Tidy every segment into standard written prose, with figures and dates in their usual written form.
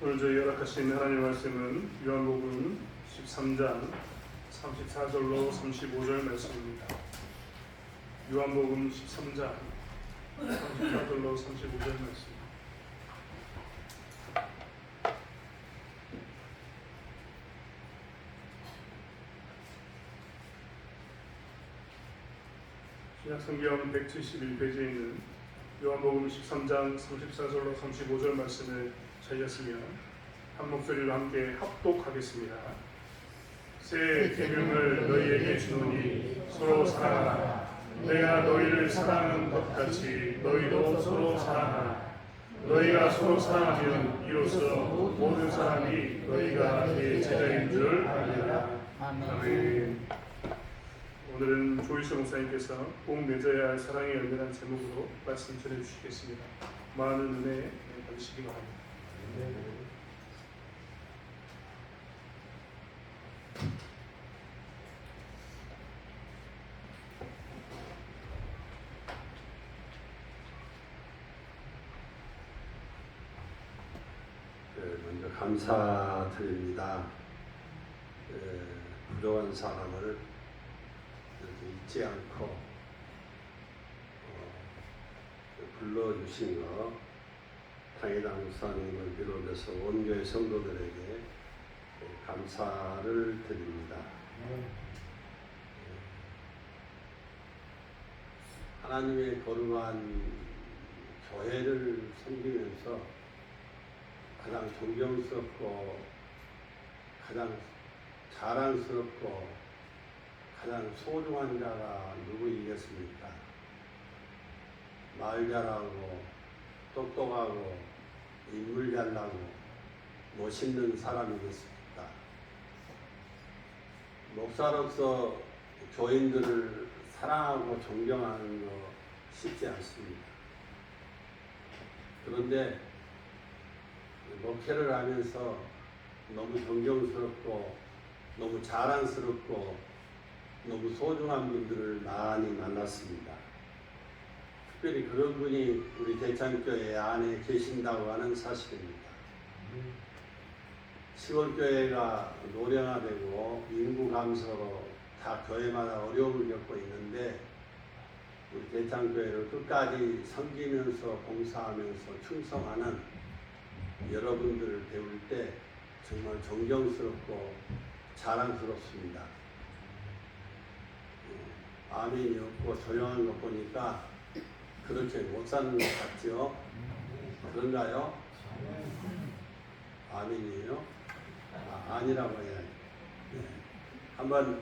오늘 저희 허락하신 하나님의 말씀은 요한복음 13장 34절로 35절 말씀입니다. 요한복음 13장 34절로 35절 말씀. 신약성경 171페이지에 있는 요한복음 13장 34절로 35절 말씀을 저희였으며 한 목소리로 함께 합독하겠습니다. 새 계명을 너희에게 주노니 서로 사랑하라. 내가 너희를 사랑하는 것 같이 너희도 서로 사랑하라. 너희가 서로 사랑하면 이로써 모든 사람이 너희가 내 제자인 줄 알리라. 아멘. 오늘은 조일수 목사님께서 꼭 맺어야 할 사랑의 열매라는 제목으로 말씀 전해주시겠습니다. 많은 은혜 받으시기 바랍니다. 먼저 감사드립니다. 부족한 사람을 이렇게 잊지 않고 불러주신 것, 당회당 목사님을 비롯해서 온 교회 성도들에게 감사를 드립니다. 하나님의 거룩한 교회를 섬기면서 가장 존경스럽고 가장 자랑스럽고 가장 소중한 자가 누구이겠습니까? 말 잘하고 똑똑하고 인물 잘나고 멋있는 사람이겠습니까? 목사로서 교인들을 사랑하고 존경하는 거 쉽지 않습니다. 그런데 목회를 하면서 너무 존경스럽고 너무 자랑스럽고 너무 소중한 분들을 많이 만났습니다. 특별히 그런 분이 우리 대창교회 안에 계신다고 하는 사실입니다. 시골교회가 노령화되고 인구 감소로 다 교회마다 어려움을 겪고 있는데 우리 대창교회를 끝까지 섬기면서 봉사하면서 충성하는 여러분들을 배울 때 정말 존경스럽고 자랑스럽습니다. 아멘이 없고 조용한 거 보니까 그렇게 못 사는 것 같죠? 그런가요? 아멘이에요? 아니라고 해야지. 네. 한번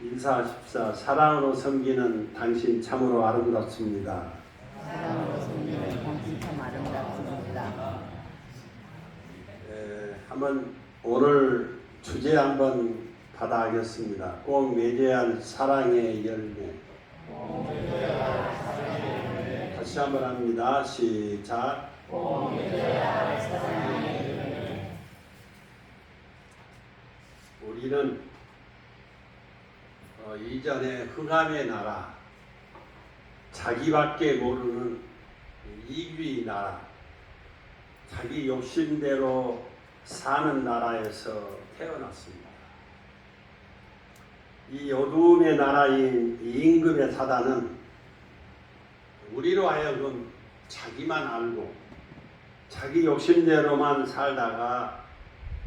인사하십시다. 사랑으로 섬기는 당신 참으로 아름답습니다. 사랑으로 섬기는 당신 참 아름답습니다. 한번 오늘 주제 한번 받아가겠습니다. 꼭 맺어야 할 사랑의 열매. 다시 한번 합니다. 시작. 꼭 맺어야 할 사랑의 열매. 우리는 이전에 흥함의 나라, 자기밖에 모르는 이귀의 나라, 자기 욕심대로 사는 나라에서 태어났습니다. 이 어두움의 나라인 이 임금의 사단은 우리로 하여금 자기만 알고 자기 욕심대로만 살다가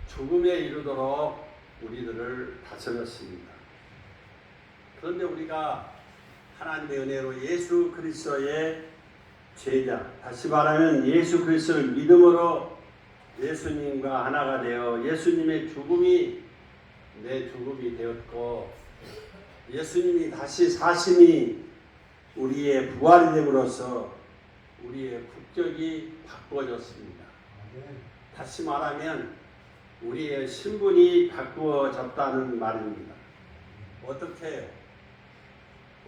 죽음에 이르도록 우리들을 다스렸습니다. 그런데 우리가 하나님의 은혜로 예수 그리스도의 제자, 다시 말하면 예수 그리스도를 믿음으로 예수님과 하나가 되어 예수님의 죽음이 내 죽음이 되었고 예수님이 다시 사심이 우리의 부활이 됨으로써 우리의 국적이 바꾸어졌습니다. 다시 말하면 우리의 신분이 바꾸어졌다는 말입니다. 어떻게 해요?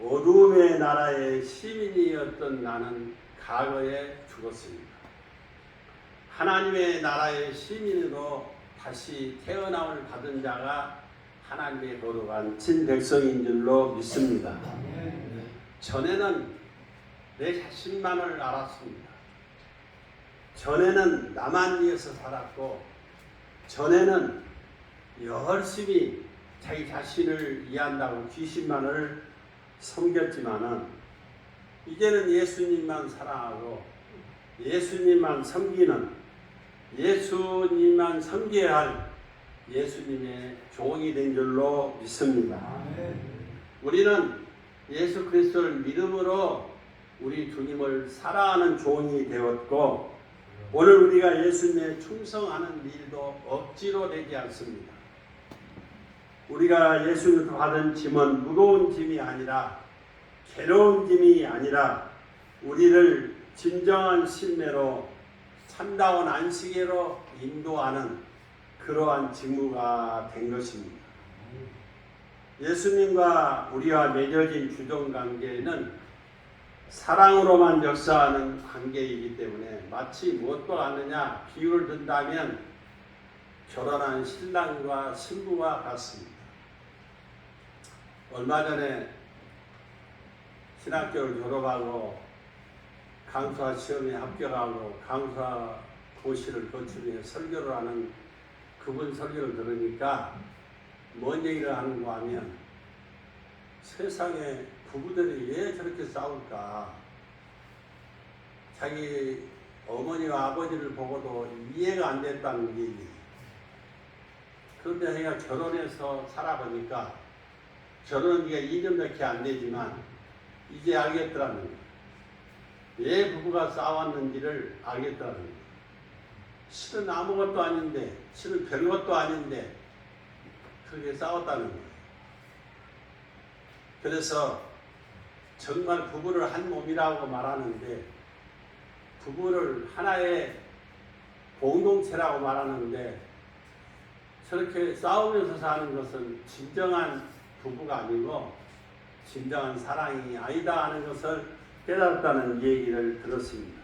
어두움의 나라의 시민이었던 나는 과거에 죽었습니다. 하나님의 나라의 시민으로 다시 태어남을 받은 자가 하나님의 거룩한 친백성인 줄로 믿습니다. 전에는 내 자신만을 알았습니다. 전에는 나만 위해서 살았고 전에는 열심히 자기 자신을 이해한다고 귀신만을 섬겼지만은 이제는 예수님만 사랑하고 예수님만 섬기는 예수님만 섬겨야 할 예수님의 종이 된 줄로 믿습니다. 우리는 예수 그리스도를 믿음으로 우리 주님을 사랑하는 종이 되었고 오늘 우리가 예수님에 충성하는 일도 억지로 되지 않습니다. 우리가 예수님을 받은 짐은 무거운 짐이 아니라 괴로운 짐이 아니라 우리를 진정한 신뢰로 참다운 안식에로 인도하는 그러한 직무가 된 것입니다. 예수님과 우리와 맺어진 주종관계는 사랑으로만 역사하는 관계이기 때문에 마치 무엇과 같느냐 비유를 든다면 결혼한 신랑과 신부와 같습니다. 얼마 전에 신학교를 졸업하고 강사 시험에 합격하고 강사 고시를 거치며 설교를 하는 그분 설교를 들으니까 뭔 얘기를 하는가 하면 세상에 부부들이 왜 저렇게 싸울까? 자기 어머니와 아버지를 보고도 이해가 안 됐다는 얘기. 그런데 내가 결혼해서 살아보니까 결혼은 네가 2년밖에 안 되지만 이제 알겠더라는 거예요. 왜 부부가 싸웠는지를 알겠더라는 거예요. 실은 아무것도 아닌데, 실은 별것도 아닌데 그렇게 싸웠다는 거예요. 그래서 정말 부부를 한 몸이라고 말하는데 부부를 하나의 공동체라고 말하는데 저렇게 싸우면서 사는 것은 진정한 부부가 아니고 진정한 사랑이 아니다 하는 것을 깨달았다는 얘기를 들었습니다.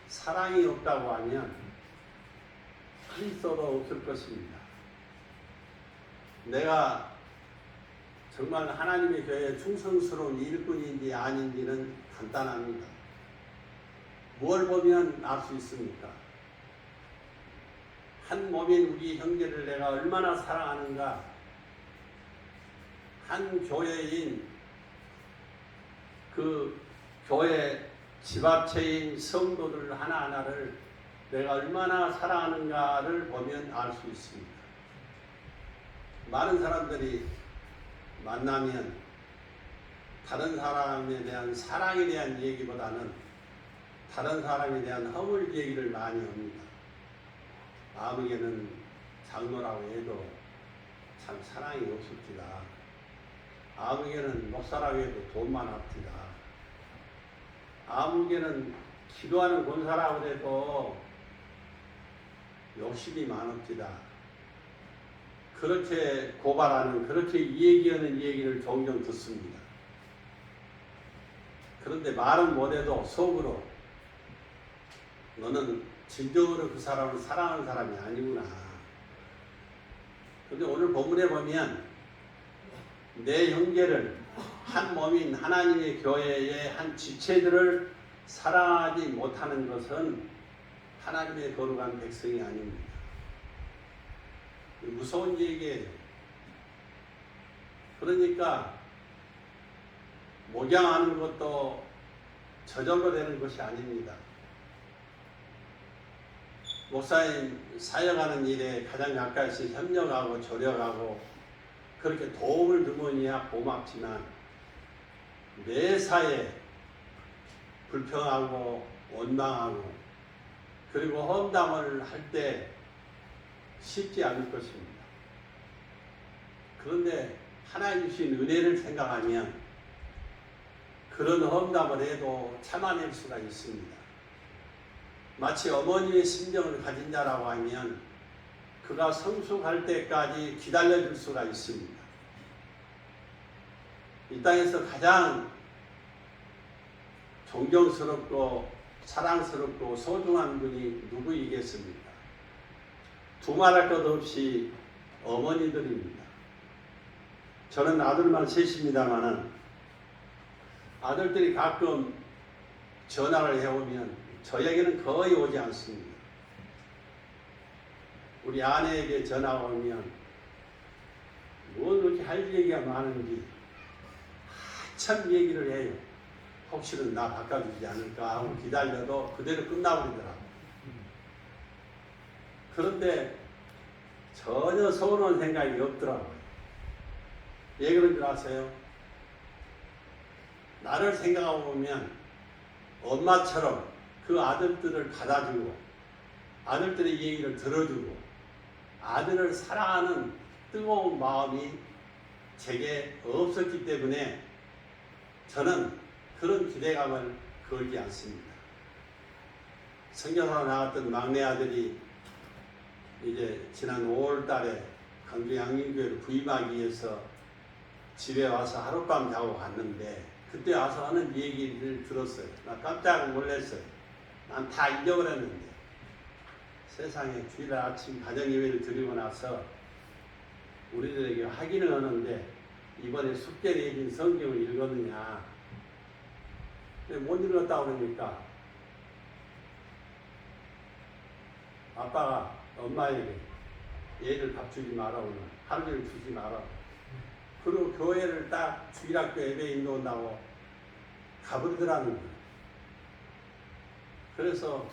사랑이 없다고 하면 그리스도도 없을 것입니다. 내가 정말 하나님의 교회에 충성스러운 일꾼인지 아닌지는 간단합니다. 뭘 보면 알 수 있습니까? 한 몸인 우리 형제를 내가 얼마나 사랑하는가, 한 교회인 그 교회 집합체인 성도들 하나하나를 내가 얼마나 사랑하는가를 보면 알 수 있습니다. 많은 사람들이 만나면 다른 사람에 대한 사랑에 대한 얘기보다는 다른 사람에 대한 허물 얘기를 많이 합니다. 아무개는 장로라고 해도 참 사랑이 없습니다. 아무개는 목사라고 해도 돈만 합니다. 아무개는 기도하는 권사라고 해도 욕심이 많읍니다. 그렇게 고발하는, 그렇게 얘기하는 얘기를 종종 듣습니다. 그런데 말은 못해도 속으로 너는 진정으로 그 사람을 사랑하는 사람이 아니구나. 그런데 오늘 본문에 보면 내 형제를 한 몸인 하나님의 교회의 한 지체들을 사랑하지 못하는 것은 하나님의 거룩한 백성이 아닙니다. 무서운 얘기예요. 그러니까 목양하는 것도 저절로 되는 것이 아닙니다. 목사님 사역하는 일에 가장 가까이서 협력하고 조력하고 그렇게 도움을 주머니야 고맙지만 매사에 불평하고 원망하고 그리고 험담을 할 때 쉽지 않을 것입니다. 그런데 하나님 주신 은혜를 생각하면 그런 험담을 해도 참아낼 수가 있습니다. 마치 어머니의 심정을 가진 자라고 하면 그가 성숙할 때까지 기다려줄 수가 있습니다. 이 땅에서 가장 존경스럽고 사랑스럽고 소중한 분이 누구이겠습니까? 두말할 것 없이 어머니들입니다. 저는 아들만 셋입니다마는 아들들이 가끔 전화를 해오면 저에게는 거의 오지 않습니다. 우리 아내에게 전화가 오면 뭐 그렇게 할 얘기가 많은지 한참 얘기를 해요. 혹시는 나 바꿔주지 않을까 하고 기다려도 그대로 끝나버리더라고. 그런데 전혀 서운한 생각이 없더라고요. 왜 그런 줄 아세요? 나를 생각하고 보면 엄마처럼 그 아들들을 받아주고 아들들의 얘기를 들어주고 아들을 사랑하는 뜨거운 마음이 제게 없었기 때문에 저는 그런 기대감을 걸지 않습니다. 선교사로 나갔던 막내 아들이 이제 지난 5월 달에 강주 양림교회를 부임하기 위해서 집에 와서 하룻밤 자고 갔는데 그때 와서 하는 얘기를 들었어요. 나 깜짝 놀랐어요. 난 다 잊어버렸는데 세상에 주일 아침 가정예배를 드리고 나서 우리들에게 확인을 하는데 이번에 숙제 내신 성경을 읽었느냐. 못 읽었다고 그러니까 아빠가 엄마에게 얘를 밥 주지 마라 오늘 하루 종일 주지 마라. 그리고 교회를 딱 주일학교 예배 인도한다고 가버리더라는 거예요. 그래서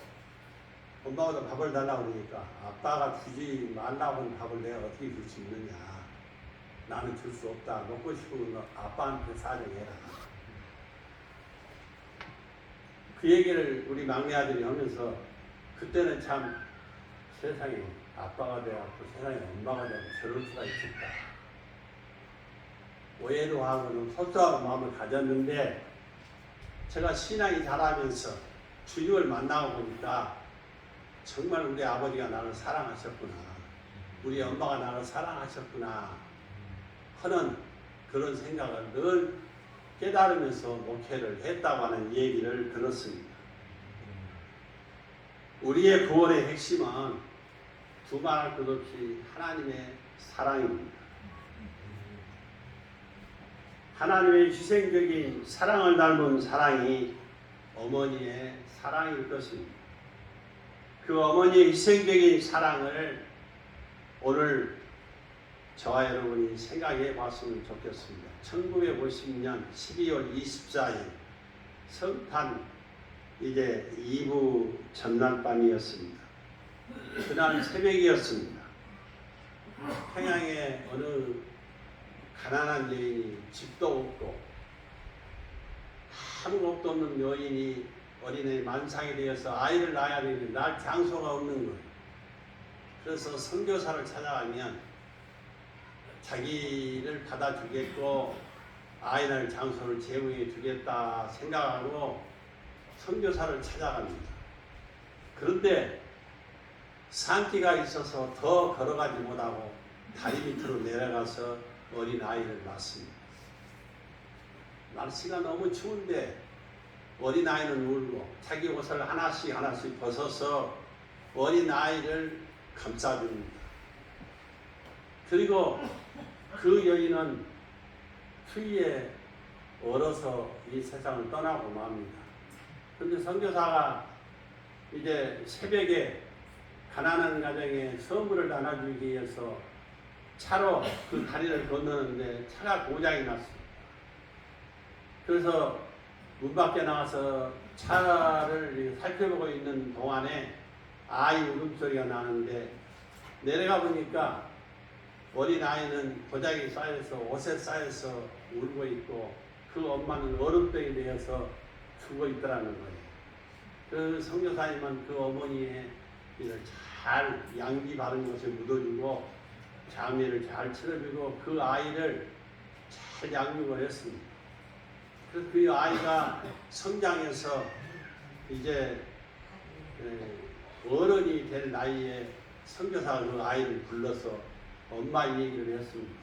엄마가 밥을 달라고 그러니까 아빠가 주지 말라고 한 밥을 내가 어떻게 줄 수 있느냐. 나는 줄 수 없다. 먹고 싶으면 너 아빠한테 사정해라. 그 얘기를 우리 막내 아들이 하면서 그때는 참 세상에 아빠가 되었고 세상에 엄마가 되고 저럴 수가 있을까. 오해도 하고는 소소한 마음을 가졌는데 제가 신앙이 자라면서 주님을 만나고 보니까 정말 우리 아버지가 나를 사랑하셨구나. 우리 엄마가 나를 사랑하셨구나 하는 그런 생각을 늘 깨달으면서 목회를 했다고 하는 얘기를 들었습니다. 우리의 구원의 핵심은 두말할 것 없이 하나님의 사랑입니다. 하나님의 희생적인 사랑을 닮은 사랑이 어머니의 사랑일 것입니다. 그 어머니의 희생적인 사랑을 오늘 저와 여러분이 생각해 봤으면 좋겠습니다. 1950년 12월 24일 성탄 이제 2부 전날밤이었습니다. 그날 새벽이었습니다. 평양의 어느 가난한 여인이 집도 없고 아무것도 없는 여인이 어린애 만상이 되어서 아이를 낳아야 되는데 낳을 장소가 없는 거예요. 그래서 선교사를 찾아가면 자기를 받아주겠고 아이 낳을 장소를 제공해 주겠다 생각하고 선교사를 찾아갑니다. 그런데 산기가 있어서 더 걸어가지 못하고 다리 밑으로 내려가서 어린 아이를 낳습니다. 날씨가 너무 추운데 어린 아이는 울고 자기 옷을 하나씩 벗어서 어린 아이를 감싸줍니다. 그리고 그 여인은 추위에 얼어서 이 세상을 떠나고 맙니다. 그런데 선교사가 이제 새벽에 가난한 가정에 선물을 나눠주기 위해서 차로 그 다리를 건너는데 차가 고장이 났습니다. 그래서 문 밖에 나가서 차를 살펴보고 있는 동안에 아이 울음소리가 나는데 내려가 보니까 어린 아이는 고장이 쌓여서 옷에 쌓여서 울고 있고 그 엄마는 얼음병이 되어서 죽어 있더라는 거예요. 그 선교사님은 그 어머니의 일을 잘 양기 바른 것을 묻어주고 장례를 잘 치러주고 그 아이를 잘 양육을 했습니다. 그래서 그 아이가 성장해서 이제 어른이 될 나이에 선교사가 그 아이를 불러서 엄마 얘기를 했습니다.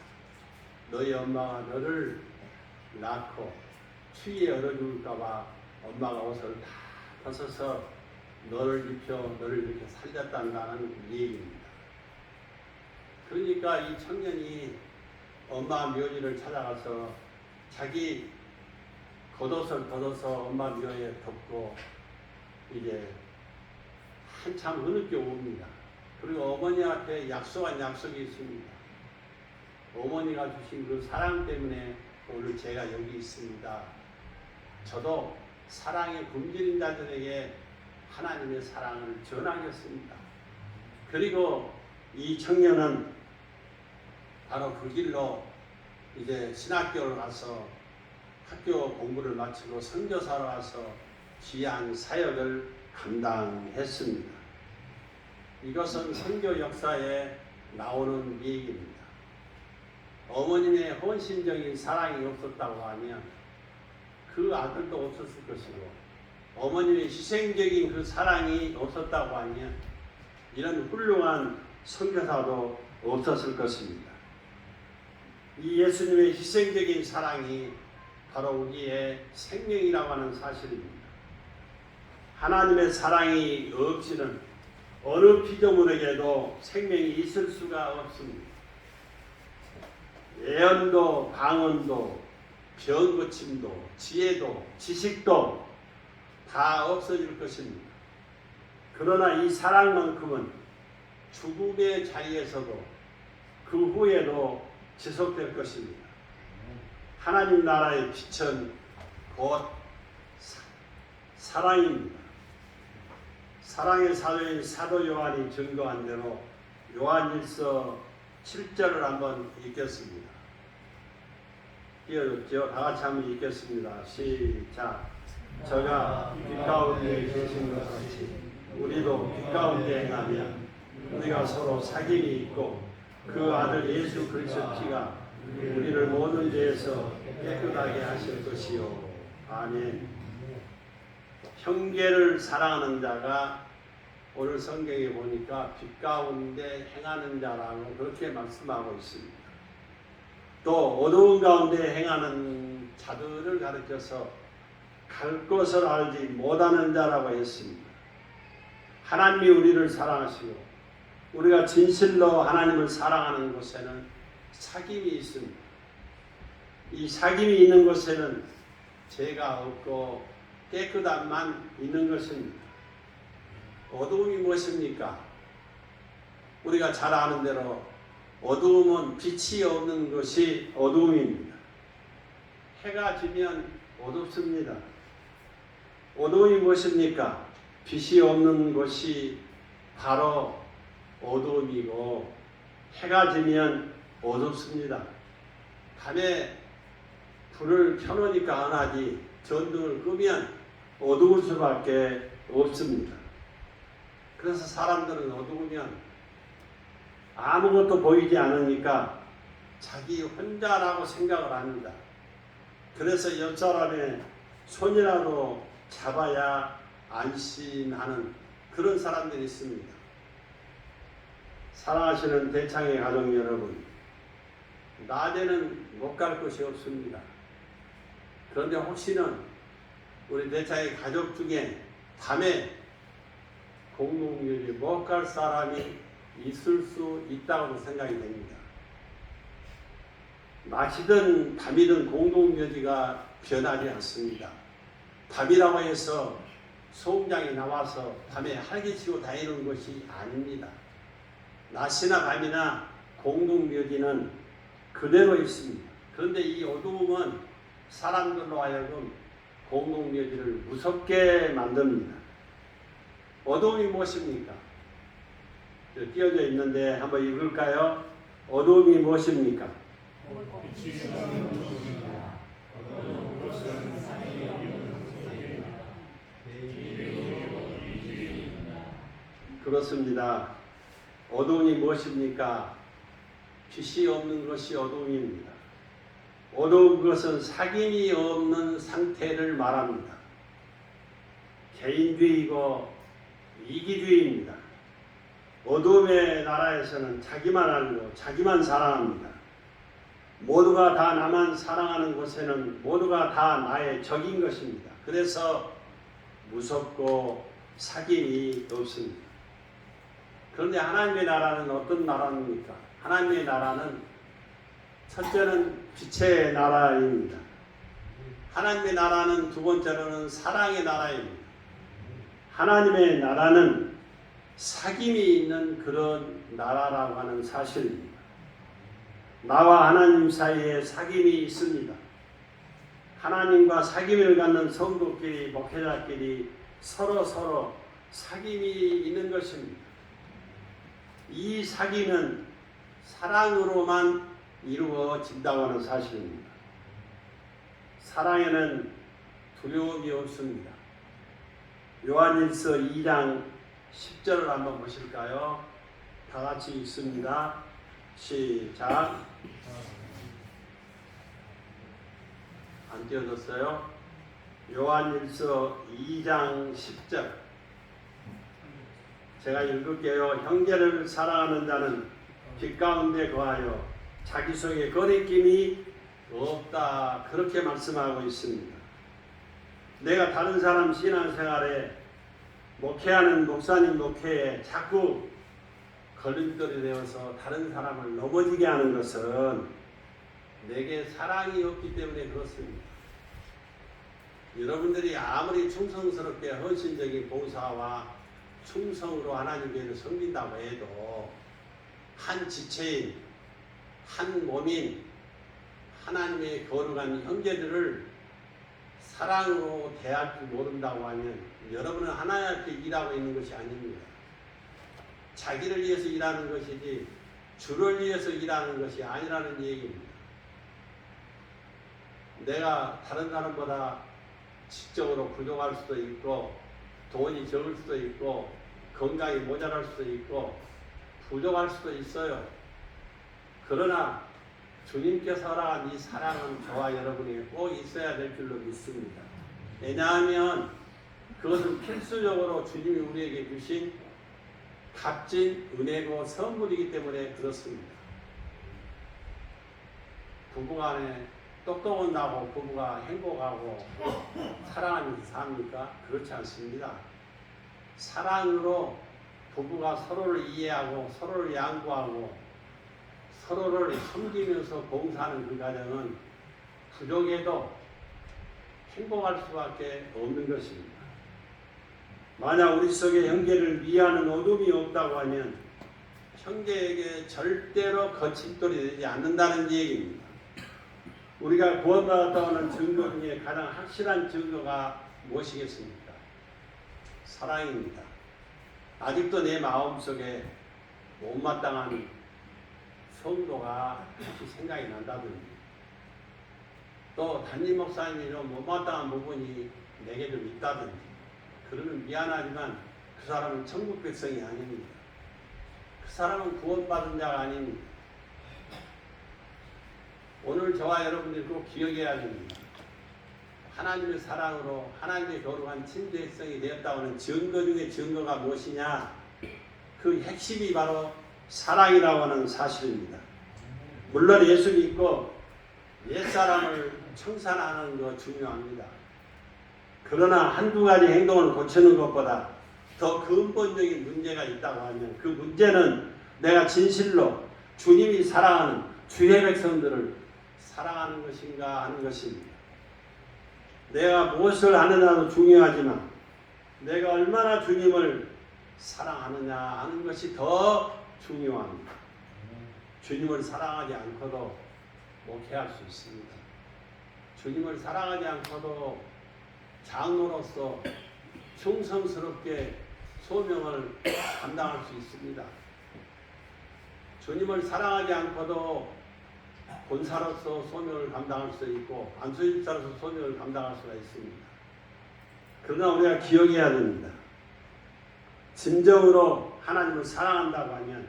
너희 엄마가 너를 낳고 추위에 얼어 죽을까봐 엄마가 옷을 다 벗어서 너를 입혀 너를 이렇게 살렸단다는 얘기입니다. 그러니까 이 청년이 엄마 묘지를 찾아가서 자기 겉옷을 벗어서 엄마 묘에 덮고 이제 한참 흐느껴 옵니다. 그리고 어머니 앞에 약속한 약속이 있습니다. 어머니가 주신 그 사랑 때문에 오늘 제가 여기 있습니다. 저도 사랑에 굶주린 자들에게 하나님의 사랑을 전하겠습니다. 그리고 이 청년은 바로 그 길로 이제 신학교를 가서 학교 공부를 마치고 선교사로 가서 귀한 사역을 감당했습니다. 이것은 선교 역사에 나오는 얘기입니다. 어머님의 헌신적인 사랑이 없었다고 하면 그 아들도 없었을 것이고, 어머님의 희생적인 그 사랑이 없었다고 하면 이런 훌륭한 선교사도 없었을 것입니다. 이 예수님의 희생적인 사랑이 바로 우리의 생명이라고 하는 사실입니다. 하나님의 사랑이 없이는 어느 피조물에게도 생명이 있을 수가 없습니다. 예언도, 방언도, 병고침도, 지혜도, 지식도 다 없어질 것입니다. 그러나 이 사랑만큼은 죽음의 자리에서도 그 후에도 지속될 것입니다. 하나님 나라의 빛은 곧 사랑입니다. 사랑의 사도인 사도 요한이 증거한 대로 요한일서 7절을 한번 읽겠습니다. 띄워줬죠? 다 같이 한번 읽겠습니다. 시작. 저가 빛 가운데 계신 것 같이 우리도 빛 가운데 행하면 우리가 서로 사귐이 있고 그 아들 예수 그리스도 피가 우리를 모든 죄에서 깨끗하게 하실 것이요. 아멘. 형제를 사랑하는 자가 오늘 성경에 보니까 빛 가운데 행하는 자라고 그렇게 말씀하고 있습니다. 또 어두운 가운데 행하는 자들을 가르쳐서 갈 것을 알지 못하는 자라고 했습니다. 하나님이 우리를 사랑하시고 우리가 진실로 하나님을 사랑하는 곳에는 사귐이 있습니다. 이 사귐이 있는 곳에는 죄가 없고 깨끗함만 있는 것입니다. 어두움이 무엇입니까? 우리가 잘 아는 대로 어두움은 빛이 없는 것이 어두움입니다. 해가 지면 어둡습니다. 어두움이 무엇입니까? 빛이 없는 것이 바로 어두움이고 해가 지면 어둡습니다. 밤에 불을 켜놓으니까 안 하지 전등을 끄면 어두울 수밖에 없습니다. 그래서 사람들은 어두우면 아무것도 보이지 않으니까 자기 혼자라고 생각을 합니다. 그래서 옆 사람의 손이라도 잡아야 안심하는 그런 사람들이 있습니다. 사랑하시는 대창의 가족 여러분, 낮에는 못 갈 곳이 없습니다. 그런데 혹시는 우리 대창의 가족 중에 밤에 공동묘지 못 갈 사람이 있을 수 있다고 생각이 됩니다. 낮이든 밤이든 공동묘지가 변하지 않습니다. 밤이라고 해서 소음장이 나와서 밤에 활기치고 다니는 것이 아닙니다. 낮이나 밤이나 공동묘지는 그대로 있습니다. 그런데 이 어두움은 사람들로 하여금 공동묘지를 무섭게 만듭니다. 어두움이 무엇입니까? 띄어져 있는데 한번 읽을까요? 어두움이 무엇입니까? 그렇습니다. 어두움이 무엇입니까? 빛이 없는 것이 어두움입니다. 어두운 것은 사귐이 없는 상태를 말합니다. 개인주의이고 이기주의입니다. 어두움의 나라에서는 자기만 알고 자기만 사랑합니다. 모두가 다 나만 사랑하는 곳에는 모두가 다 나의 적인 것입니다. 그래서 무섭고 사귐이 없습니다. 그런데 하나님의 나라는 어떤 나라입니까? 하나님의 나라는 첫째는 빛의 나라입니다. 하나님의 나라는 두 번째로는 사랑의 나라입니다. 하나님의 나라는 사귐이 있는 그런 나라라고 하는 사실입니다. 나와 하나님 사이에 사귐이 있습니다. 하나님과 사귐을 갖는 성도끼리, 목회자끼리 서로 사귐이 있는 것입니다. 이 사귐은 사랑으로만 이루어진다고 하는 사실입니다. 사랑에는 두려움이 없습니다. 요한일서 2장 10절을 한번 보실까요? 다 같이 읽습니다. 시작. 안 띄워졌어요? 요한일서 2장 10절. 제가 읽을게요. 형제를 사랑하는 자는 빛 가운데 거하여 자기 속에 거리낌이 없다. 그렇게 말씀하고 있습니다. 내가 다른 사람 신앙생활에 목회하는 목사님 목회에 자꾸 걸림돌이 되어서 다른 사람을 넘어지게 하는 것은 내게 사랑이 없기 때문에 그렇습니다. 여러분들이 아무리 충성스럽게 헌신적인 봉사와 충성으로 하나님께를 섬긴다고 해도 한 지체인, 한 몸인 하나님의 거룩한 형제들을 사랑으로 대할 줄 모른다고 하면 여러분은 하나님 앞에 일하고 있는 것이 아닙니다. 자기를 위해서 일하는 것이지 주를 위해서 일하는 것이 아니라는 얘기입니다. 내가 다른 사람보다 지적으로 부족할 수도 있고 돈이 적을 수도 있고 건강이 모자랄 수도 있고 부족할 수도 있어요. 그러나 주님께서 허락한 이 사랑은 저와 여러분에게 꼭 있어야 될 줄로 믿습니다. 왜냐하면 그것은 필수적으로 주님이 우리에게 주신 값진 은혜고 선물이기 때문에 그렇습니다. 부부간에 똑똑은 나고 부부가 행복하고 사랑하면서 삽니까? 그렇지 않습니다. 사랑으로 부부가 서로를 이해하고 서로를 양보하고 서로를 섬기면서 봉사하는 그 과정은 부족해도 행복할 수밖에 없는 것입니다. 만약 우리 속에 형제를 위하는 어둠이 없다고 하면 형제에게 절대로 거침돌이 되지 않는다는 얘기입니다. 우리가 구원받았다고 하는 증거 중에 가장 확실한 증거가 무엇이겠습니까? 사랑입니다. 아직도 내 마음속에 못마땅한 성도가 다시 생각이 난다든지 또 담임 목사님이 좀 못마땅한 부분이 내게 좀 있다든지 그러면 미안하지만 그 사람은 천국 백성이 아닙니다. 그 사람은 구원받은 자가 아닙니다. 오늘 저와 여러분들이 꼭 기억해야 됩니다. 하나님의 사랑으로 하나님의 거룩한 친백성이 되었다고 하는 증거 중에 증거가 무엇이냐? 그 핵심이 바로 사랑이라고 하는 사실입니다. 물론 예수 믿고 옛사람을 청산하는 거 중요합니다. 그러나 한두 가지 행동을 고치는 것보다 더 근본적인 문제가 있다고 하면 그 문제는 내가 진실로 주님이 사랑하는 주의 백성들을 사랑하는 것인가 하는 것입니다. 내가 무엇을 하느냐도 중요하지만 내가 얼마나 주님을 사랑하느냐 하는 것이 더 중요합니다. 주님을 사랑하지 않고도 목회할 수 있습니다. 주님을 사랑하지 않고도 장로로서 충성스럽게 소명을 감당할 수 있습니다. 주님을 사랑하지 않고도 본사로서 소명을 감당할 수 있고 안수집사로서 소명을 감당할 수가 있습니다. 그러나 우리가 기억해야 됩니다. 진정으로 하나님을 사랑한다고 하면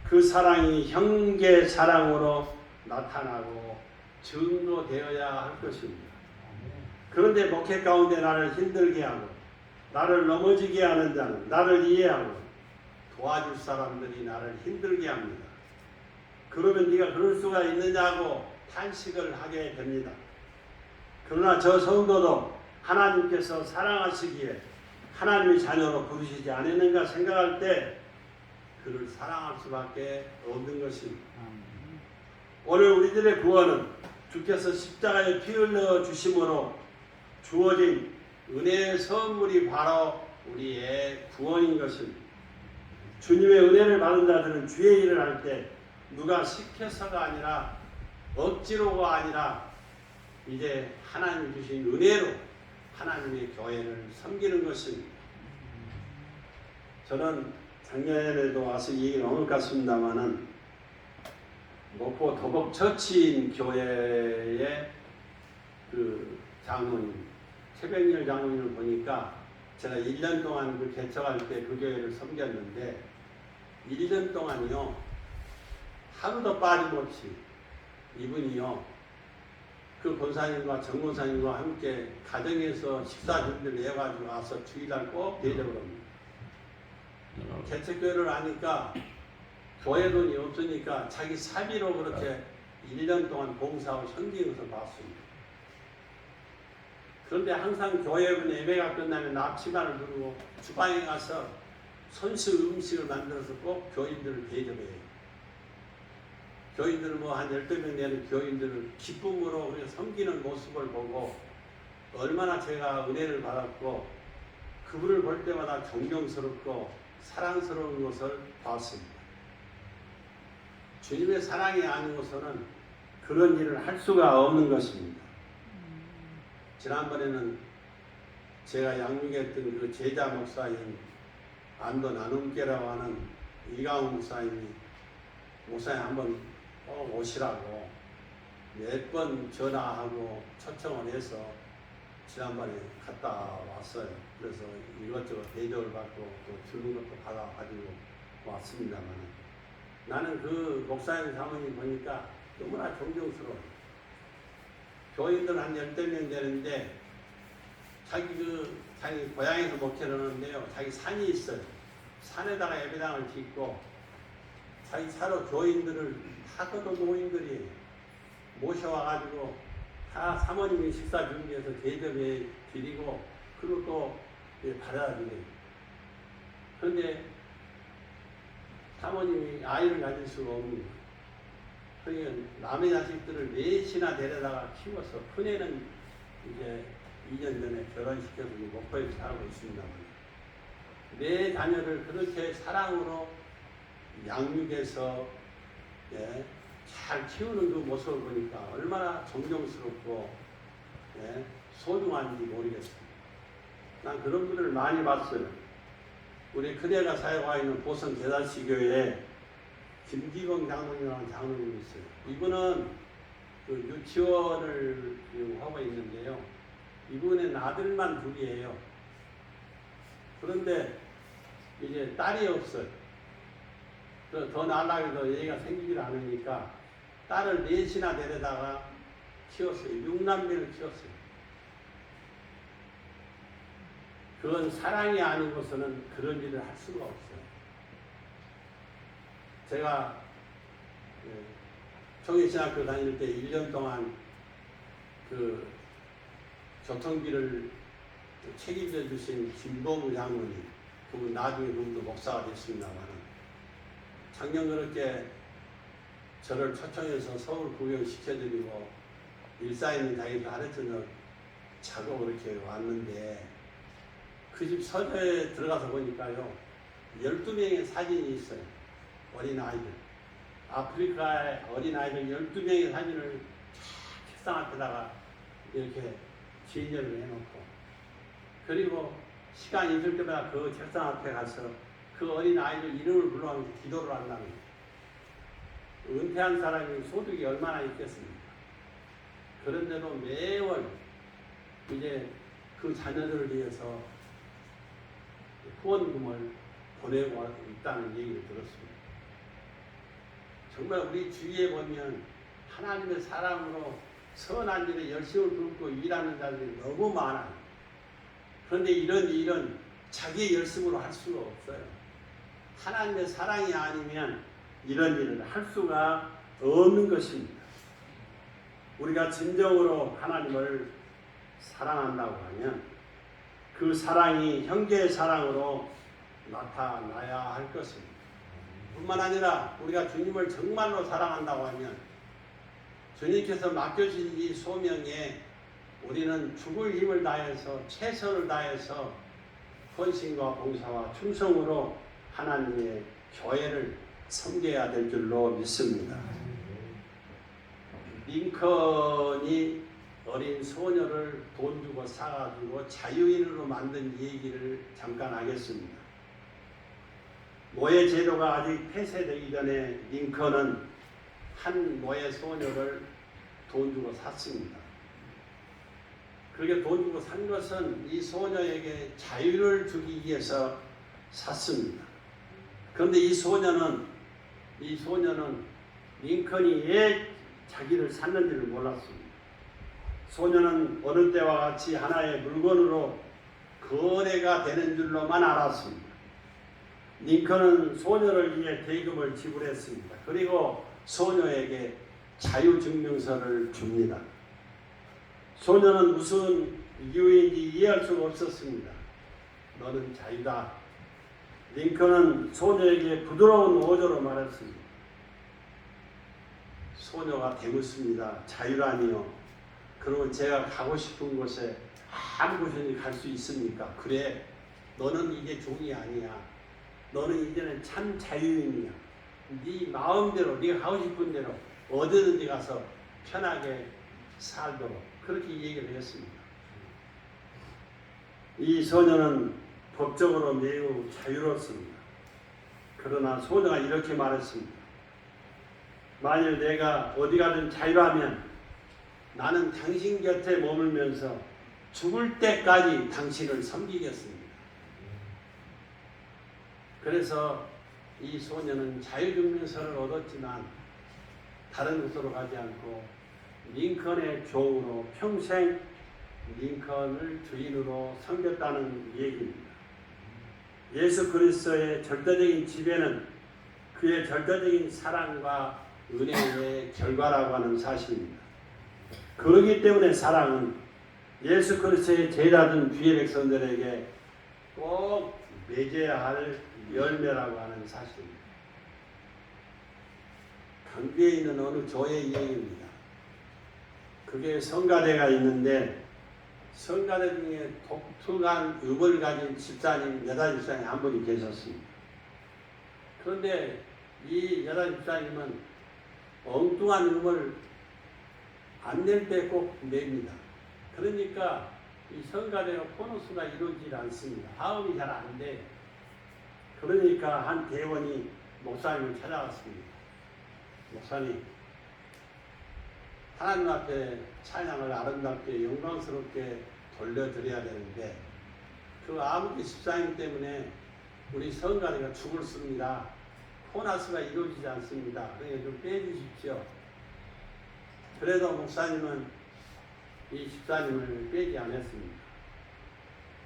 그 사랑이 형제 사랑으로 나타나고 증거되어야 할 것입니다. 그런데 목회 가운데 나를 힘들게 하고 나를 넘어지게 하는 자는 나를 이해하고 도와줄 사람들이 나를 힘들게 합니다. 그러면 네가 그럴 수가 있느냐고 탄식을 하게 됩니다. 그러나 저 성도도 하나님께서 사랑하시기에 하나님의 자녀로 부르시지 않았는가 생각할 때 그를 사랑할 수밖에 없는 것입니다. 오늘 우리들의 구원은 주께서 십자가에 피 흘려 주심으로 주어진 은혜의 선물이 바로 우리의 구원인 것입니다. 주님의 은혜를 받은 자들은 주의 일을 할 때 누가 시켜서가 아니라 억지로가 아니라 이제 하나님 주신 은혜로 하나님의 교회를 섬기는 것입니다. 저는 작년에도 와서 이 얘기를 너무 갔습니다마는 목포 도곡처치인 교회의 그 장로님, 최병렬 장로님을 보니까 제가 1년 동안 그 개척할 때 그 교회를 섬겼는데 1년 동안요 하루도 빠짐없이 이분이요 그 권사님과 정권사님과 함께 가정에서 식사 준비를 해가지고 와서 주일날 꼭 대접을 합니다. 개척교회를 하니까 교회 돈이 없으니까 자기 사비로 그렇게 1년 동안 봉사하고 섬기는 것을 봤습니다. 그런데 항상 교회분 예배가 끝나면 앞치마를 두르고 주방에 가서 손수 음식을 만들어서 꼭 교인들을 대접해요. 교인들을 한 12명 되는 교인들을 기쁨으로 그렇게 섬기는 모습을 보고 얼마나 제가 은혜를 받았고 그분을 볼 때마다 존경스럽고 사랑스러운 것을 봤습니다. 주님의 사랑이 아니고서는 그런 일을 할 수가 없는 것입니다. 지난번에는 제가 양육했던 그 제자 목사인 안도 나눔교라고 하는 이강훈 목사님이 목사님 한번 오시라고 몇 번 전화하고 초청을 해서 지난번에 갔다 왔어요. 그래서 이것저것 대접을 받고 또 주는 것도 받아가지고 왔습니다만 나는 그 목사님 사모님 보니까 너무나 존경스러워요. 교인들 한 12명 되는데 자기 고향에서 목회를 하는데요. 자기 산이 있어요. 산에다가 예배당을 짓고 자기 차로 교인들을 하도 노인들이 모셔와가지고 다 사모님이 식사 준비해서 대접해 드리고 그리고 또 받아들여요. 그런데 사모님이 아이를 가질 수가 없는 거예요. 그러니까 남의 자식들을 넷이나 데려다가 키워서 큰애는 이제 2년 전에 결혼시켜서 목포에서 살고 있습니다만 내 자녀를 그렇게 사랑으로 양육해서 잘 키우는 그 모습을 보니까 얼마나 존경스럽고 소중한지 모르겠습니다. 난 그런 분들을 많이 봤어요. 우리 큰애가 사역하고 있는 보성 제자시교회에 김기봉 장로님이라는 장로님이 있어요. 이분은 그 유치원을 하고 있는데요. 이분은 아들만 둘이에요. 그런데 이제 딸이 없어요. 더 나아가게 더 얘가 생기질 않으니까 딸을 넷이나 데려다가 키웠어요. 6남매를 키웠어요. 그건 사랑이 아니고서는 그런 일을 할 수가 없어요. 제가 청해신학교 다닐 때 1년 동안 그 교통비를 책임져 주신 김봉우 장로님, 그분 나중에 그분도 목사가 됐습니다만 작년 그렇게 저를 초청해서 서울 구경시켜드리고 일사에 있는 자기들 가르쳐서 작업을 이렇게 왔는데 그 집 서재에 들어가서 보니까요 12명의 사진이 있어요. 어린아이들 아프리카의 어린아이들 12명의 사진을 책상 앞에다가 이렇게 진열을 해놓고 그리고 시간이 있을 때마다 그 책상 앞에 가서 그 어린아이들 이름을 불러가면서 기도를 한다는 거예요. 은퇴한 사람이 소득이 얼마나 있겠습니까? 그런데도 매월 이제 그 자녀들을 위해서 후원금을 보내고 있다는 얘기를 들었습니다. 정말 우리 주위에 보면 하나님의 사랑으로 선한 일에 열심을 붓고 일하는 자들이 너무 많아요. 그런데 이런 일은 자기의 열심으로 할 수가 없어요. 하나님의 사랑이 아니면 이런 일을 할 수가 없는 것입니다. 우리가 진정으로 하나님을 사랑한다고 하면 그 사랑이 형제의 사랑으로 나타나야 할 것입니다. 뿐만 아니라 우리가 주님을 정말로 사랑한다고 하면 주님께서 맡겨주신 이 소명에 우리는 죽을 힘을 다해서 최선을 다해서 헌신과 봉사와 충성으로 하나님의 교회를 섬겨야 될 줄로 믿습니다. 링컨이 어린 소녀를 돈 주고 사가지고 자유인으로 만든 얘기를 잠깐 하겠습니다. 노예 제도가 아직 폐쇄되기 전에 링컨은 한 노예 소녀를 돈 주고 샀습니다. 그렇게 돈 주고 산 것은 이 소녀에게 자유를 주기 위해서 샀습니다. 그런데 이 소녀는 링컨이 왜 자기를 샀는지를 몰랐습니다. 소녀는 어느 때와 같이 하나의 물건으로 거래가 되는 줄로만 알았습니다. 링컨은 소녀를 위해 대금을 지불했습니다. 그리고 소녀에게 자유증명서를 줍니다. 소녀는 무슨 이유인지 이해할 수가 없었습니다. 너는 자유다. 링컨은 소녀에게 부드러운 어조로 말했습니다. 소녀가 대묻습니다. 자유라니요. 그러면 제가 가고 싶은 곳에 아무 곳이든지 갈 수 있습니까? 그래. 너는 이제 종이 아니야. 너는 이제는 참 자유인이야. 네 마음대로 네가 가고 싶은 대로 어디든지 가서 편하게 살도록 그렇게 얘기를 했습니다. 이 소녀는 법적으로 매우 자유롭습니다. 그러나 소녀가 이렇게 말했습니다. 만일 내가 어디 가든 자유하면 나는 당신 곁에 머물면서 죽을 때까지 당신을 섬기겠습니다. 그래서 이 소녀는 자유증명서를 얻었지만 다른 곳으로 가지 않고 링컨의 종으로 평생 링컨을 주인으로 섬겼다는 얘기입니다. 예수 그리스도의 절대적인 지배는 그의 절대적인 사랑과 은혜의 결과라고 하는 사실입니다. 그렇기 때문에 사랑은 예수 그리스도의 제자된 주의 백성들에게 꼭 맺어야 할 열매라고 하는 사실입니다. 강주에 있는 어느 교회 얘기입니다. 그게 성가대가 있는데 성가대 중에 독특한 음을 가진 집사님, 여자 집사님 한 분이 계셨습니다. 그런데 이 여자 집사님은 엉뚱한 음을 안 낼 때 꼭 냅니다. 그러니까 이 성가대가 코너스가 이루어지지 않습니다. 화음이 잘 안 돼. 그러니까 한 대원이 목사님을 찾아갔습니다. 목사님, 하나님 앞에 찬양을 아름답게 영광스럽게 돌려드려야 되는데 그 아버지 집사님 때문에 우리 성가대가 죽을 씁니다. 코너스가 이루어지지 않습니다. 그러니까 좀 빼주십시오. 그래도 목사님은 이 집사님을 빼지 않았습니다.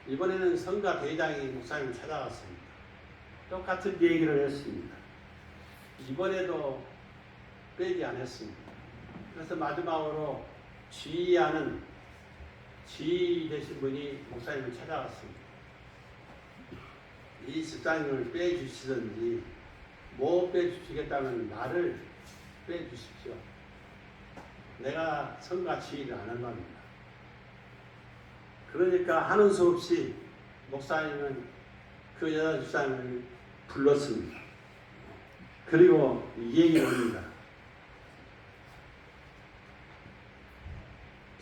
이번에는 성가 대장이 목사님을 찾아갔습니다. 똑같은 얘기를 했습니다. 이번에도 빼지 않았습니다. 그래서 마지막으로 지휘하는 지휘 되신 분이 목사님을 찾아갔습니다. 이 집사님을 빼주시든지 못 빼주시겠다면 나를 빼주십시오. 내가 성가 지휘를 안 한답니다. 그러니까 하는 수 없이 목사님은 그 여자 집사님을 불렀습니다. 그리고 이 얘기를 합니다.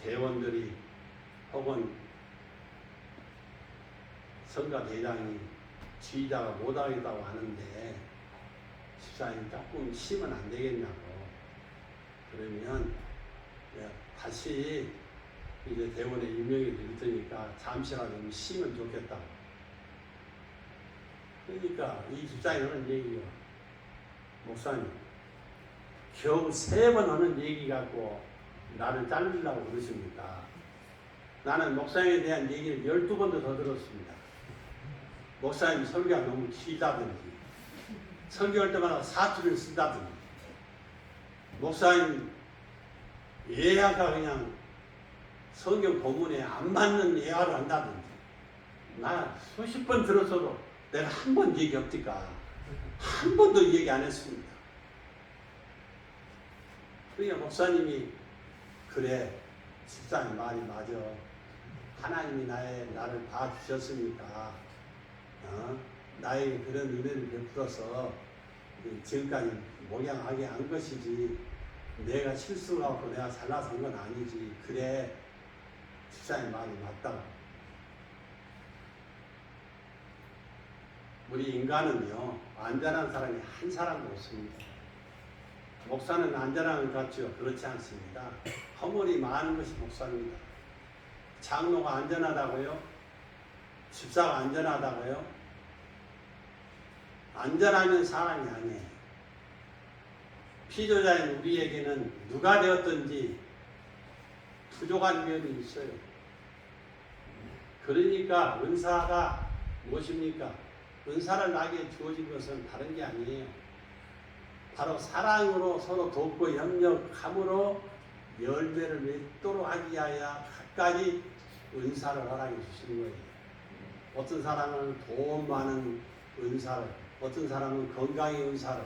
대원들이 혹은 성가 대장이 지휘자가 못하겠다고 하는데 집사님 조금 쉬면 안 되겠냐고. 그러면 다시 이제 대원에 유명이 될 테니까 잠시라도 쉬면 좋겠다고. 그러니까 이 집사님 하는 얘기가 목사님 겨우 3번 하는 얘기 갖고 나를 자르려고 그러십니까? 나는 목사님에 대한 얘기를 12번도 더 들었습니다. 목사님 설교가 너무 길다든지 설교할 때마다 사투리를 쓴다든지 목사님 예화가 그냥 성경 본문에 안 맞는 예화를 한다든지 나 수십 번 들었어도 내가 한 번 얘기 없을까? 한 번도 얘기 안 했습니다. 그러니까 목사님이 그래 집사님 말이 맞아. 하나님이 나를 봐주셨으니까 나에게 그런 은혜를 베풀어서 지금까지 목양하게 한 것이지 내가 실수하고 내가 잘나서 한 건 아니지. 그래, 집사님 말이 맞다고. 우리 인간은요, 안전한 사람이 한 사람도 없습니다. 목사는 안전한 것 같죠? 그렇지 않습니다. 허물이 많은 것이 목사입니다. 장로가 안전하다고요? 집사가 안전하다고요? 안전하면 사람이 아니에요. 피조자인 우리에게는 누가 되었든지 부족한 면이 있어요. 그러니까 은사가 무엇입니까? 은사를 나에게 주어진 것은 다른 게 아니에요. 바로 사랑으로 서로 돕고 협력함으로 열매를 맺도록 하기 위하여 각가지 은사를 허락해 주시는 거예요. 어떤 사람은 돈 많은 은사를, 어떤 사람은 건강의 은사를,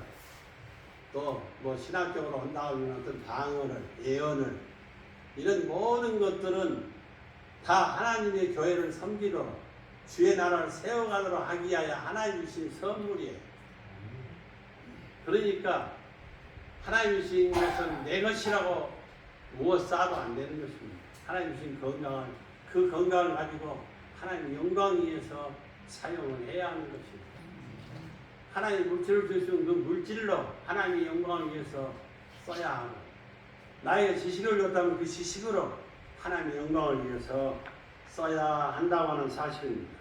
또 뭐 신학적으로 한다면 어떤 방언을, 예언을, 이런 모든 것들은 다 하나님의 교회를 섬기도록 주의 나라를 세워가도록 하기 위하여 하나님 주신 선물이에요. 그러니까 하나님 주신 것은 내 것이라고 무엇 쌓아도 안 되는 것입니다. 하나님 주신 건강을, 그 건강을 가지고 하나님 영광 위해서 사용을 해야 하는 것입니다. 하나님 물질을 주신 그 물질로 하나님의 영광을 위해서 써야 하고, 나에게 지식을 줬다면 그 지식으로 하나님의 영광을 위해서 써야 한다고 하는 사실입니다.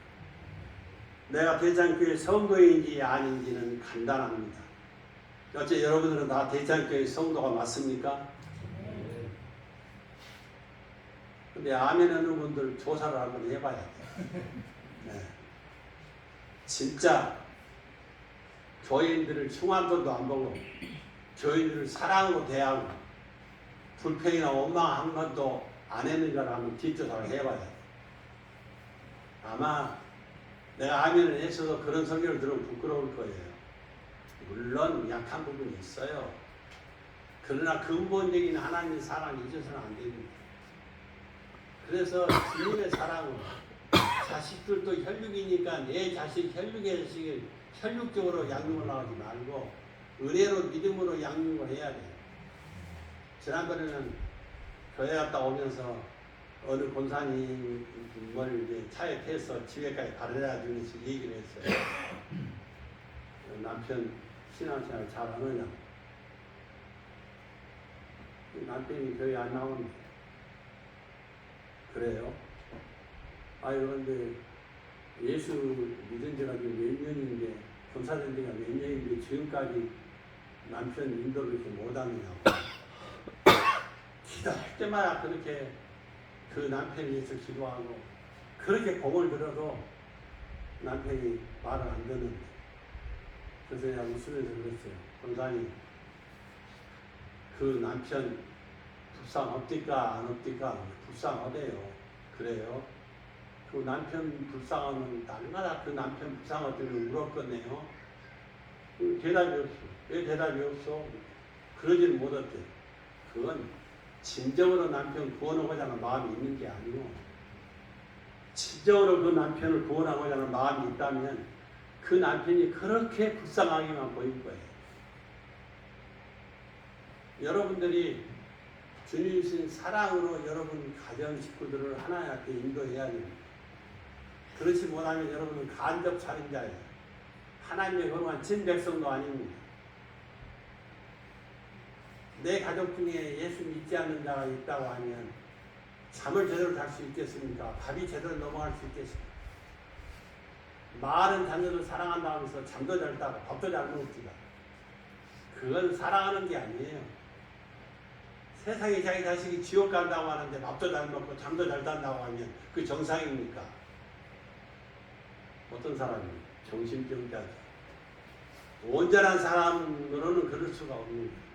내가 대창교회 성도인지 아닌지는 간단합니다. 어째 여러분들은 다 대창교회 성도가 맞습니까? 근데 아멘 하는 분들 조사를 한번 해봐야 돼요. 네. 진짜 교인들을 흉한 번도 안 보고 교인들을 사랑으로 대하고 불평이나 원망 한 번도 안 했는가를 한번 뒷조사를 해봐야 돼요. 아마 내가 아멘을 했어도 그런 설교를 들으면 부끄러울 거예요. 물론 약한 부분이 있어요. 그러나 근본적인 하나님의 사랑을 잊어서는 안 됩니다. 그래서 주님의 사랑으로 자식들도 혈육이니까 내 자식 혈육의 자식을 혈육적으로 양육을 하지 말고 은혜로 믿음으로 양육을 해야 돼요. 지난번에는 교회 갔다 오면서 어느 권사님을 이제 차에 태워서 집에까지 가르쳐 주면서 얘기를 했어요. 남편 신앙생활 잘 하느냐? 남편이 교회 안 나오는데. 그래요? 아유, 그런데 예수 믿은 지가 몇 년인데, 권사된 지가 몇 년인데 지금까지 남편 인도를 이렇게 못하느냐고. 기도할 때마다 그렇게 그 남편을 위해서 기도하고 그렇게 공을 들어도 남편이 말을 안 듣는데, 그래서 내가 웃으면서 그랬어요. 권사님, 그 남편 불쌍 없디까 안 없디까? 불쌍하대요. 그래요? 그 남편 불쌍하면 날마다 그 남편 불쌍할 때는 울었겠네요. 대답이 없어. 왜 대답이 없어? 그러지는 못했대. 그건 진정으로 남편 구원하고자 하는 마음이 있는 게 아니고, 진정으로 그 남편을 구원하고자 하는 마음이 있다면 그 남편이 그렇게 불쌍하게만 보일 거예요. 여러분들이 주님 주신 사랑으로 여러분 가정 식구들을 하나님 앞에 인도해야 됩니다. 그렇지 못하면 여러분은 간접 살인자예요. 하나님의 거룩한 진백성도 아닙니다. 내 가족 중에 예수 믿지 않는 자가 있다고 하면 잠을 제대로 잘 수 있겠습니까? 밥이 제대로 넘어갈 수 있겠습니까? 말은 자녀를 사랑한다 하면서 잠도 잘 자고 밥도 잘 먹지가. 그건 사랑하는 게 아니에요. 세상에 자기 자식이 지옥 간다고 하는데 밥도 잘 먹고 잠도 잘 잔다고 하면 그 정상입니까? 어떤 사람이 정신병자죠. 온전한 사람으로는 그럴 수가 없는 거예요.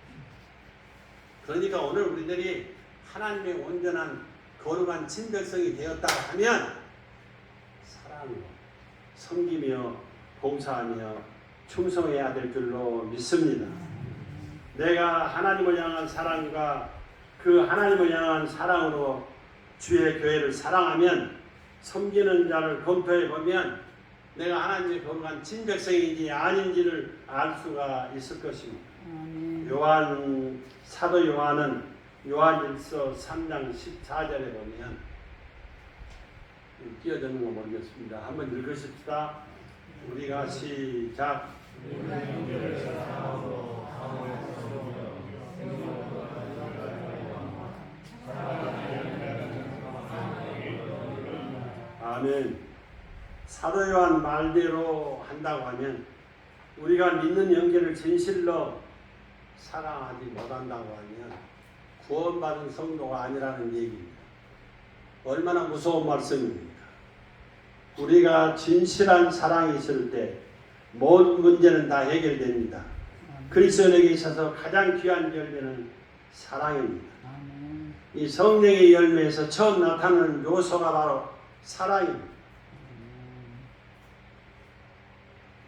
그러니까 오늘 우리들이 하나님의 온전한 거룩한 친백성이 되었다고 하면 사랑으로 섬기며 봉사하며 충성해야 될 줄로 믿습니다. 내가 하나님을 향한 사랑과 그 하나님을 향한 사랑으로 주의 교회를 사랑하면 섬기는 자를 검토해 보면 내가 하나님의 거룩한 친백성인지 아닌지를 알 수가 있을 것입니다. 사도 요한은 요한일서 3장 14절에 보면 끼어드는 거 모르겠습니다. 한번 읽으십시다. 우리가 시작. 아멘. 사도 요한 말대로 한다고 하면 우리가 믿는 영계를 진실로 사랑하지 못한다고 하면 구원받은 성도가 아니라는 얘기입니다. 얼마나 무서운 말씀입니까? 우리가 진실한 사랑이 있을 때 모든 문제는 다 해결됩니다. 그리스도인에게 있어서 가장 귀한 열매는 사랑입니다. 이 성령의 열매에서 처음 나타나는 요소가 바로 사랑입니다.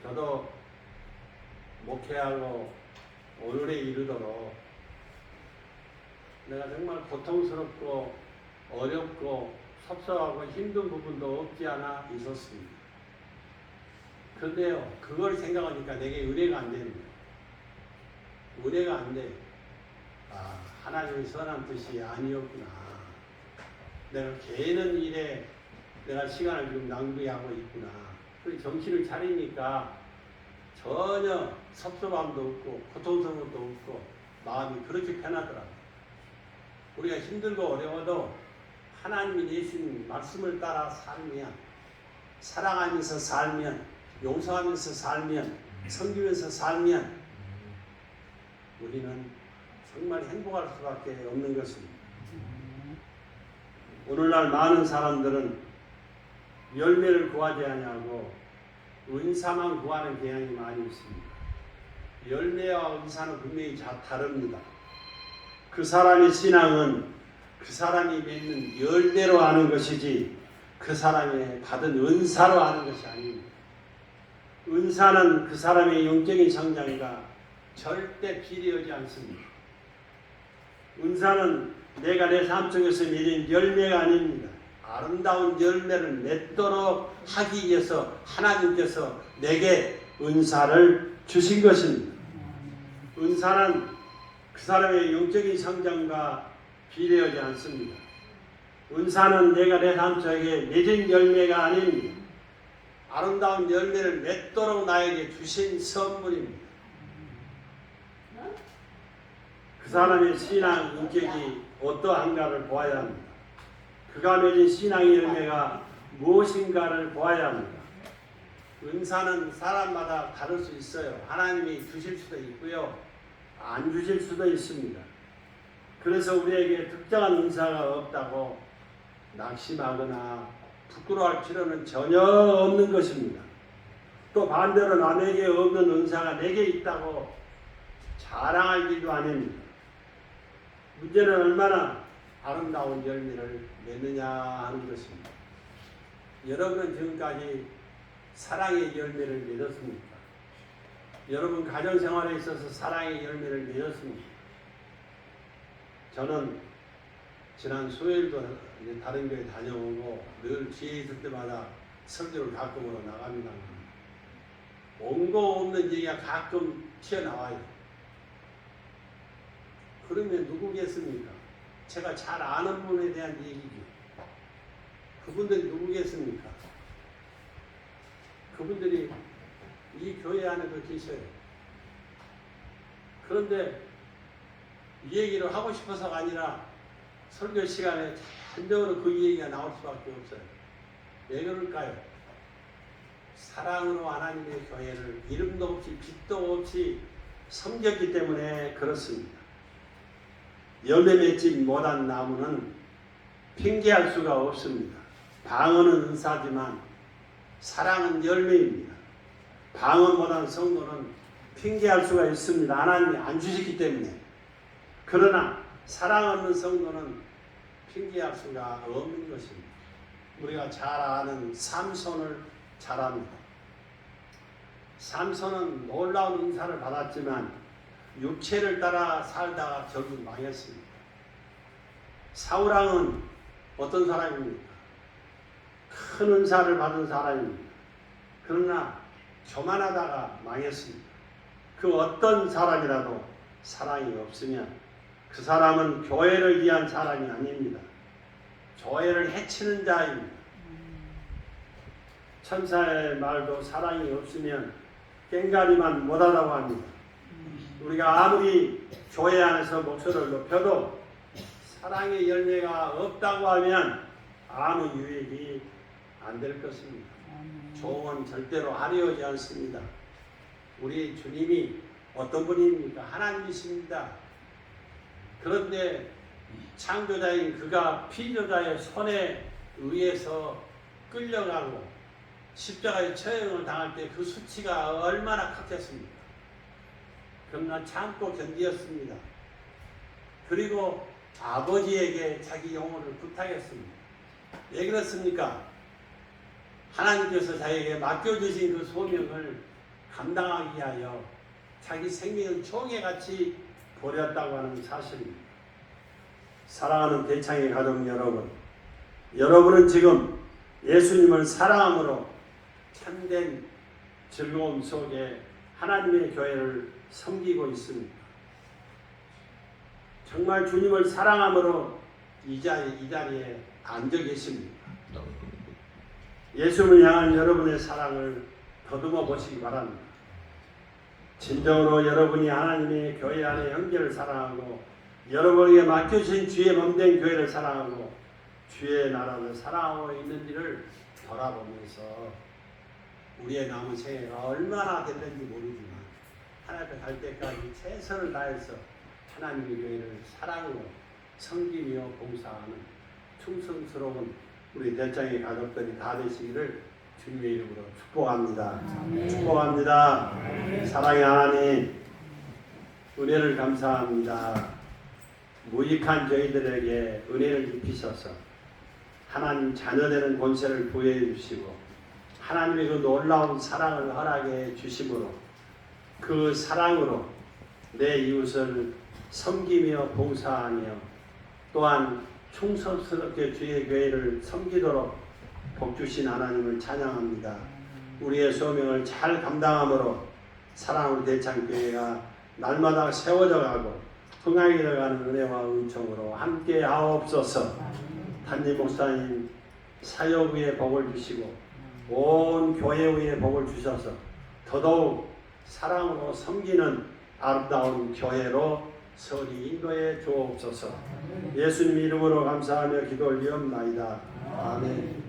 저도 목회하고 오늘에 이르도록 내가 정말 고통스럽고 어렵고 섭섭하고 힘든 부분도 없지 않아 있었습니다. 그런데요, 그걸 생각하니까 내게 은혜가 안 됩니다. 은혜가 안 돼. 아, 하나님의 선한 뜻이 아니었구나. 내가 개는 일에 내가 시간을 지금 낭비하고 있구나. 그 정신을 차리니까 전혀 섭섭함도 없고 고통스러움도 없고 마음이 그렇게 편하더라고요. 우리가 힘들고 어려워도 하나님이 내신 말씀을 따라 살면, 사랑하면서 살면, 용서하면서 살면, 섬기면서 살면 우리는 정말 행복할 수밖에 없는 것입니다. 오늘날 많은 사람들은 열매를 구하지 아니하고 은사만 구하는 경향이 많이 있습니다. 열매와 은사는 분명히 다릅니다. 그 사람의 신앙은 그 사람이 맺는 열매로 아는 것이지 그 사람의 받은 은사로 아는 것이 아닙니다. 은사는 그 사람의 영적인 성장과 절대 비례하지 않습니다. 은사는 내가 내 삶 속에서 맺은 열매가 아닙니다. 아름다운 열매를 맺도록 하기 위해서 하나님께서 내게 은사를 주신 것입니다. 은사는 그 사람의 영적인 성장과 비례하지 않습니다. 은사는 내가 내 삶 속에 맺은 열매가 아닙니다. 아름다운 열매를 맺도록 나에게 주신 선물입니다. 그 사람의 신앙 인격이 어떠한가를 보아야 합니다. 그가 맺은 신앙의 열매가 무엇인가를 보아야 합니다. 은사는 사람마다 다를 수 있어요. 하나님이 주실 수도 있고요, 안 주실 수도 있습니다. 그래서 우리에게 특정한 은사가 없다고 낙심하거나 부끄러워할 필요는 전혀 없는 것입니다. 또 반대로 남에게 없는 은사가 내게 있다고 자랑할 일도 아닙니다. 문제는 얼마나 아름다운 열매를 맺느냐 하는 것입니다. 여러분은 지금까지 사랑의 열매를 맺었습니까? 여러분 가정생활에 있어서 사랑의 열매를 맺었습니까? 저는 지난 수요일도 다른 교회 다녀오고 늘 기회 있을 때마다 설교를 가끔으로 나갑니다. 원고 없는 얘기가 가끔 튀어나와요. 그러면 누구겠습니까? 제가 잘 아는 분에 대한 얘기죠. 그분들이 누구겠습니까? 그분들이 이 교회 안에도 계셔요. 그런데 이 얘기를 하고 싶어서가 아니라 설교 시간에 단적으로 그 얘기가 나올 수밖에 없어요. 왜 그럴까요? 사랑으로 하나님의 교회를 이름도 없이 빛도 없이 섬겼기 때문에 그렇습니다. 열매 맺지 못한 나무는 핑계할 수가 없습니다. 방언은 은사지만 사랑은 열매입니다. 방언 못한 성도는 핑계할 수가 있습니다. 하나님이 안 주시기 때문에. 그러나 사랑 없는 성도는 핑계할 수가 없는 것입니다. 우리가 잘 아는 삼손을 잘 압니다. 삼손은 놀라운 은사를 받았지만 육체를 따라 살다가 결국 망했습니다. 사울왕은 어떤 사람입니까? 큰 은사를 받은 사람입니다. 그러나 교만하다가 망했습니다. 그 어떤 사람이라도 사랑이 없으면 그 사람은 교회를 위한 사람이 아닙니다. 교회를 해치는 자입니다. 천사의 말도 사랑이 없으면 꽹가리만 못하다고 합니다. 우리가 아무리 교회 안에서 목소리를 높여도 사랑의 열매가 없다고 하면 아무 유익이 안 될 것입니다. 조언 절대로 하려하지 않습니다. 우리 주님이 어떤 분입니까? 하나님이십니다. 그런데 창조자인 그가 피조자의 손에 의해서 끌려가고 십자가의 처형을 당할 때 그 수치가 얼마나 컸겠습니까? 그러나 참고 견디었습니다. 그리고 아버지에게 자기 영혼을 부탁했습니다. 왜 그렇습니까? 하나님께서 자기에게 맡겨주신 그 소명을 감당하기 위하여 자기 생명을 총애같이 버렸다고 하는 사실입니다. 사랑하는 대창의 가족 여러분, 여러분은 지금 예수님을 사랑함으로 참된 즐거움 속에 하나님의 교회를 섬기고 있습니다. 정말 주님을 사랑함으로 이 자리에 앉아 계십니다. 예수님을 향한 여러분의 사랑을 더듬어 보시기 바랍니다. 진정으로 여러분이 하나님의 교회 안의 형제를 사랑하고 여러분에게 맡겨주신 주의 몸된 교회를 사랑하고 주의 나라를 사랑하고 있는지를 돌아보면서 우리의 남은 생애가 얼마나 됐는지 모르지만 하나님 앞에 갈 때까지 최선을 다해서 하나님의 교회를 사랑으로 섬기며 봉사하는 충성스러운 우리 대창의 가족들이 다 되시기를 주님의 이름으로 축복합니다. 축복합니다. 사랑의 하나님, 은혜를 감사합니다. 무익한 저희들에게 은혜를 입히셔서 하나님 자녀되는 권세를 부여해 주시고 하나님의 그 놀라운 사랑을 허락해 주심으로 그 사랑으로 내 이웃을 섬기며 봉사하며 또한 충성스럽게 주의 교회를 섬기도록 복주신 하나님을 찬양합니다. 우리의 소명을 잘 감당함으로 사랑으로 대창교회가 날마다 세워져 가고 흥하게 되어가는 은혜와 은총으로 함께 하옵소서. 담임 목사님 사역 위에 복을 주시고 온 교회 위에 복을 주셔서 더더욱 사랑으로 섬기는 아름다운 교회로 서리 인도해 주옵소서. 예수님 이름으로 감사하며 기도 올리옵나이다. 아멘.